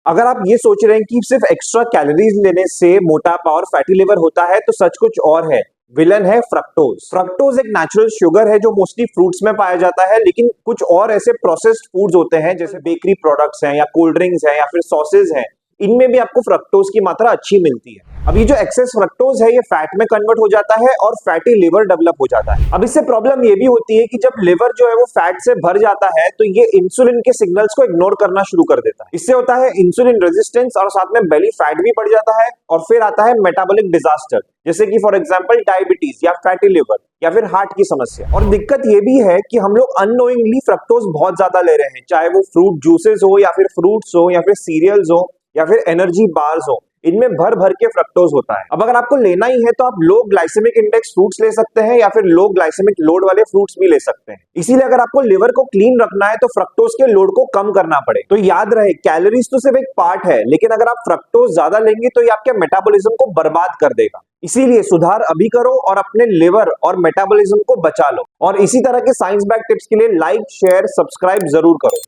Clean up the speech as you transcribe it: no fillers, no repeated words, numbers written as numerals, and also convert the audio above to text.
अगर आप ये सोच रहे हैं कि सिर्फ एक्स्ट्रा कैलोरीज लेने से मोटापा और फैटी लिवर होता है, तो सच कुछ और है। विलन है फ्रक्टोज। फ्रक्टोज एक नेचुरल शुगर है जो मोस्टली फ्रूट्स में पाया जाता है, लेकिन कुछ और ऐसे प्रोसेस्ड फूड्स होते हैं जैसे बेकरी प्रोडक्ट्स हैं या कोल्ड ड्रिंक्स हैं या फिर सॉसेज हैं, इनमें भी आपको फ्रक्टोज की मात्रा अच्छी मिलती है। अब ये जो एक्सेस फ्रक्टोज है ये फैट में कन्वर्ट हो जाता है और फैटी लिवर डेवलप हो जाता है। अब इससे प्रॉब्लम ये भी होती है कि जब लिवर जो है वो फैट से भर जाता है तो ये इंसुलिन के सिग्नल्स को इग्नोर करना शुरू कर देता है। इससे होता है इंसुलिन रेजिस्टेंस और साथ में बेली फैट भी बढ़ जाता है और फिर आता है मेटाबॉलिक डिजास्टर, जैसे कि फॉर एग्जांपल डायबिटीज या फैटी लिवर या फिर हार्ट की समस्या। और दिक्कत ये भी है कि हम लोग अननोइंगली फ्रक्टोज बहुत ज्यादा ले रहे हैं, चाहे वो फ्रूट जूसेस हो या फिर फ्रूट्स हो या फिर सीरियल्स हो या फिर एनर्जी बार्स हो, इनमें भर भर के फ्रक्टोज होता है। अब अगर आपको लेना ही है तो आप लो ग्लाइसेमिक इंडेक्स फ्रूट्स ले सकते हैं या फिर लो ग्लाइसेमिक लोड वाले फ्रूट्स भी ले सकते हैं। इसीलिए अगर आपको लिवर को क्लीन रखना है तो फ्रक्टोज के लोड को कम करना पड़े। तो याद रहे, कैलोरीज तो सिर्फ एक पार्ट है, लेकिन अगर आप फ्रक्टोज ज्यादा लेंगे तो ये आपके मेटाबॉलिज्म को बर्बाद कर देगा। इसीलिए सुधार अभी करो और अपने लिवर और मेटाबॉलिज्म को बचा लो। और इसी तरह के साइंस बैक टिप्स के लिए लाइक, शेयर, सब्सक्राइब जरूर करो।